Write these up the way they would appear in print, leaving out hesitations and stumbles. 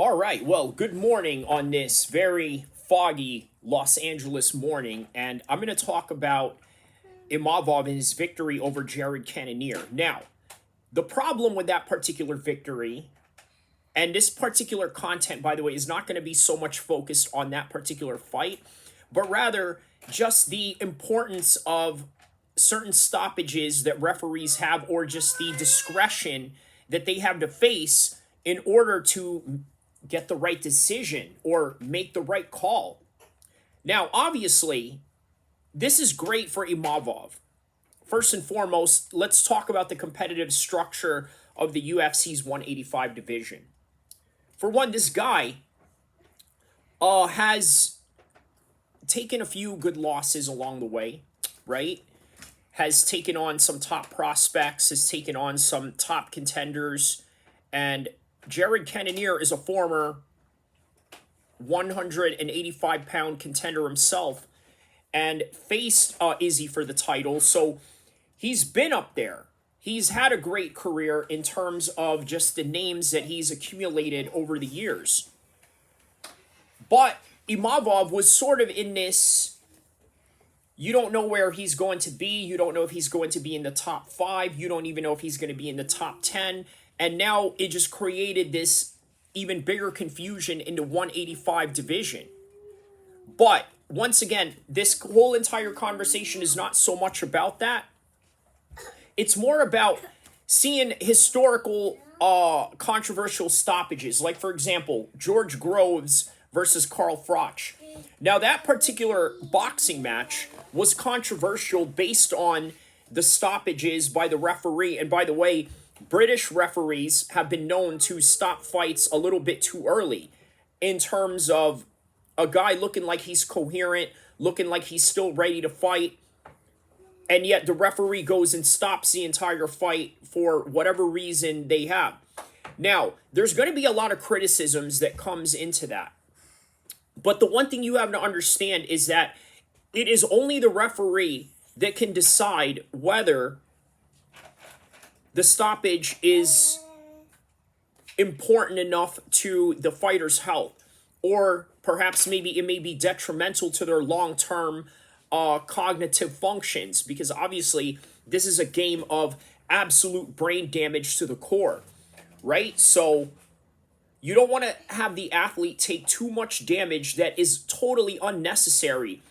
All right, well, good morning on this very foggy Los Angeles morning, and I'm going to talk about Imavov and his victory over Jared Cannonier. Now, the problem with that particular victory, and this particular content, by the way, is not going to be so much focused on that particular fight, but rather just the importance of certain stoppages that referees have, or just the discretion that they have to face in order to get the right decision or make the right call. Now, obviously, this is great for Imavov. First and foremost, let's talk about the competitive structure of the UFC's 185 division. For one, this guy has taken a few good losses along the way, right? Has taken on some top prospects, has taken on some top contenders, and Jared Cannonier is a former 185-pound contender himself and faced Izzy for the title. So he's been up there. He's had a great career in terms of just the names that he's accumulated over the years. But Imavov was sort of in this, you don't know where he's going to be. You don't know if he's going to be in the top 5. You don't even know if he's going to be in the top 10. And now it just created this even bigger confusion in the 185 division. But once again, this whole entire conversation is not so much about that. It's more about seeing historical controversial stoppages. Like, for example, George Groves versus Carl Froch. Now, that particular boxing match was controversial based on the stoppages by the referee. And by the way, British referees have been known to stop fights a little bit too early in terms of a guy looking like he's coherent, looking like he's still ready to fight, and yet the referee goes and stops the entire fight for whatever reason they have. Now, there's going to be a lot of criticisms that comes into that. But the one thing you have to understand is that it is only the referee that can decide whether the stoppage is important enough to the fighter's health, or perhaps maybe it may be detrimental to their long-term cognitive functions, because obviously this is a game of absolute brain damage to the core, right? So you don't want to have the athlete take too much damage that is totally unnecessary,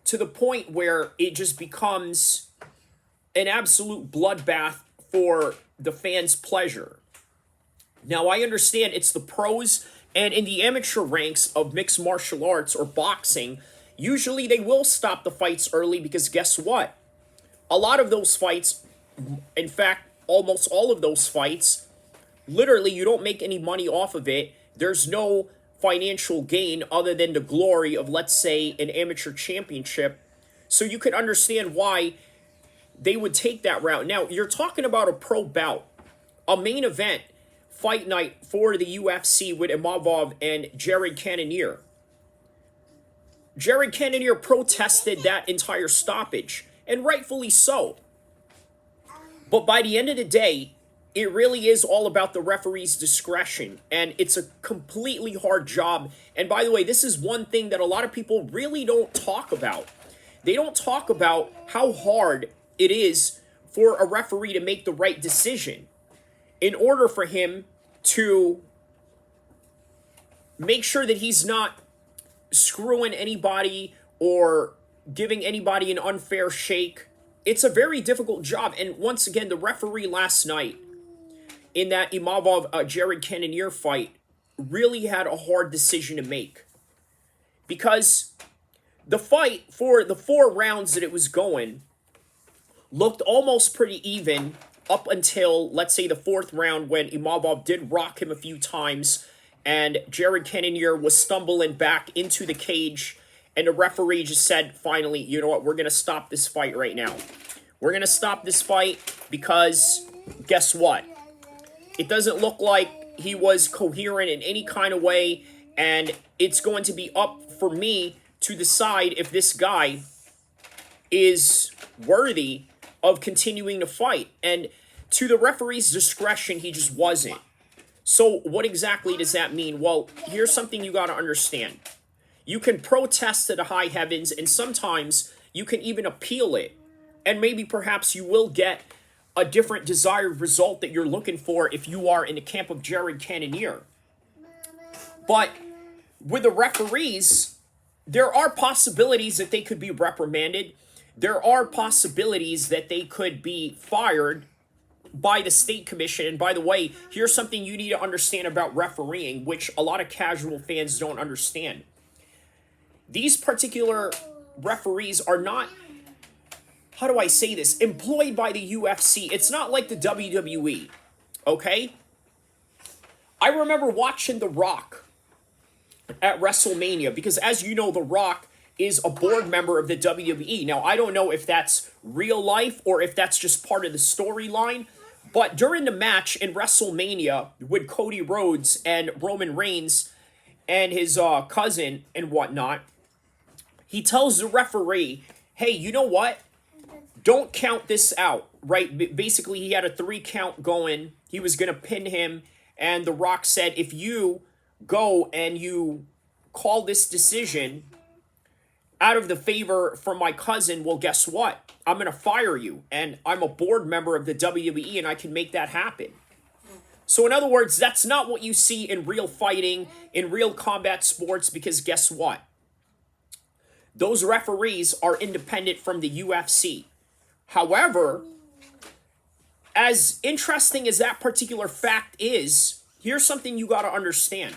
to the point where it just becomes an absolute bloodbath for the fans' pleasure. Now, I understand it's the pros, and in the amateur ranks of mixed martial arts or boxing, usually they will stop the fights early, because guess what? A lot of those fights, in fact, almost all of those fights, literally you don't make any money off of it. There's no financial gain other than the glory of, let's say, an amateur championship. So you can understand why they would take that route. Now, you're talking about a pro bout, a main event fight night for the UFC with Imavov and Jared Cannonier. Jared Cannonier protested that entire stoppage, and rightfully so. But by the end of the day, it really is all about the referee's discretion, and it's a completely hard job. And by the way, this is one thing that a lot of people really don't talk about. They don't talk about how hard it is for a referee to make the right decision in order for him to make sure that he's not screwing anybody or giving anybody an unfair shake. It's a very difficult job. And once again, the referee last night in that Imavov Jared Cannonier fight really had a hard decision to make, because the fight, for the 4 rounds that it was going, looked almost pretty even up until, let's say, the 4th round, when Imavov did rock him a few times and Jared Cannonier was stumbling back into the cage, and the referee just said, finally, you know what, we're going to stop this fight right now. We're going to stop this fight because guess what? It doesn't look like he was coherent in any kind of way, and it's going to be up for me to decide if this guy is worthy of continuing to fight. And to the referee's discretion, he just wasn't. So what exactly does that mean? Well, here's something you got to understand. You can protest to the high heavens, and sometimes you can even appeal it. And maybe perhaps you will get a different desired result that you're looking for if you are in the camp of Jared Cannonier. But with the referees, there are possibilities that they could be reprimanded. There are possibilities that they could be fired by the state commission. And by the way, here's something you need to understand about refereeing, which a lot of casual fans don't understand. These particular referees are not, how do I say this, employed by the UFC. It's not like the WWE, okay? I remember watching The Rock at WrestleMania, because as you know, The Rock is a board member of the WWE. Now, I don't know if that's real life or if that's just part of the storyline, but during the match in WrestleMania with Cody Rhodes and Roman Reigns and his cousin and whatnot, he tells the referee, hey, you know what? Don't count this out, right? Basically, he had a 3 count going. He was going to pin him, and The Rock said, if you go and you call this decision out of the favor from my cousin, well, guess what? I'm going to fire you, and I'm a board member of the WWE, and I can make that happen. So in other words, that's not what you see in real fighting, in real combat sports, because guess what? Those referees are independent from the UFC. However, as interesting as that particular fact is, here's something you got to understand.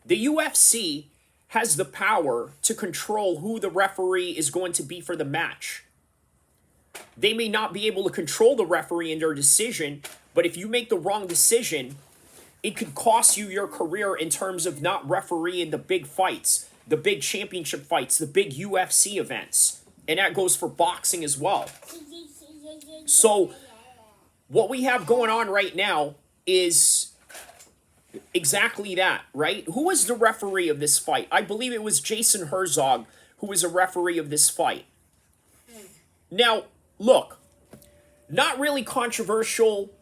The UFC has the power to control who the referee is going to be for the match. They may not be able to control the referee in their decision, but if you make the wrong decision, it could cost you your career in terms of not refereeing the big fights, the big championship fights, the big UFC events. And that goes for boxing as well. So what we have going on right now is exactly that, right? Who was the referee of this fight? I believe it was Jason Herzog who was a referee of this fight. Now, look, not really controversial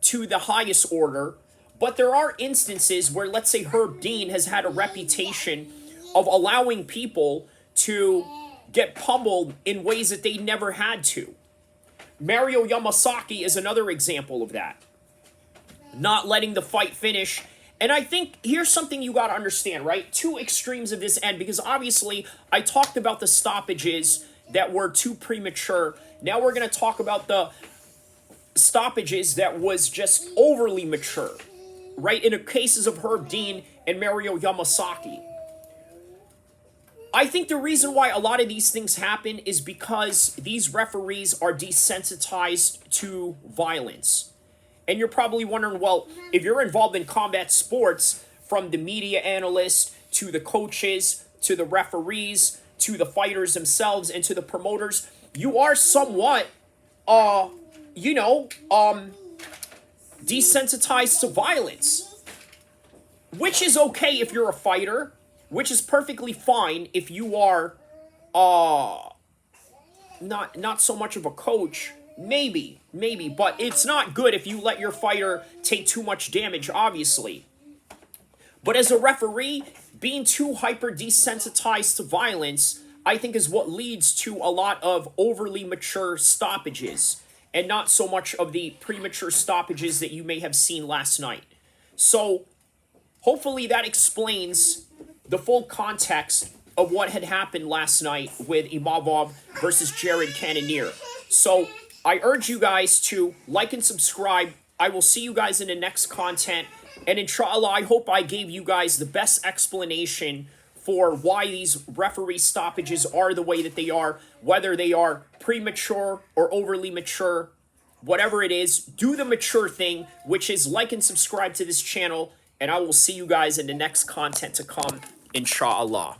to the highest order, but there are instances where, let's say, Herb Dean has had a reputation of allowing people to get pummeled in ways that they never had to. Mario Yamasaki is another example of that. Not letting the fight finish. And I think here's something you got to understand, right? 2 extremes of this end, because obviously I talked about the stoppages that were too premature. Now we're going to talk about the stoppages that was just overly mature, right? In the cases of Herb Dean and Mario Yamasaki. I think the reason why a lot of these things happen is because these referees are desensitized to violence. And you're probably wondering, well, if you're involved in combat sports, from the media analyst to the coaches to the referees to the fighters themselves and to the promoters, you are somewhat, desensitized to violence. Which is okay if you're a fighter, which is perfectly fine if you are not so much of a coach. Maybe, but it's not good if you let your fighter take too much damage, obviously. But as a referee, being too hyper desensitized to violence, I think, is what leads to a lot of overly mature stoppages, and not so much of the premature stoppages that you may have seen last night. So, hopefully that explains the full context of what had happened last night with Imavov versus Jared Cannonier. So, I urge you guys to like and subscribe. I will see you guys in the next content. And inshallah, I hope I gave you guys the best explanation for why these referee stoppages are the way that they are, whether they are premature or overly mature. Whatever it is, do the mature thing, which is like and subscribe to this channel. And I will see you guys in the next content to come, inshallah.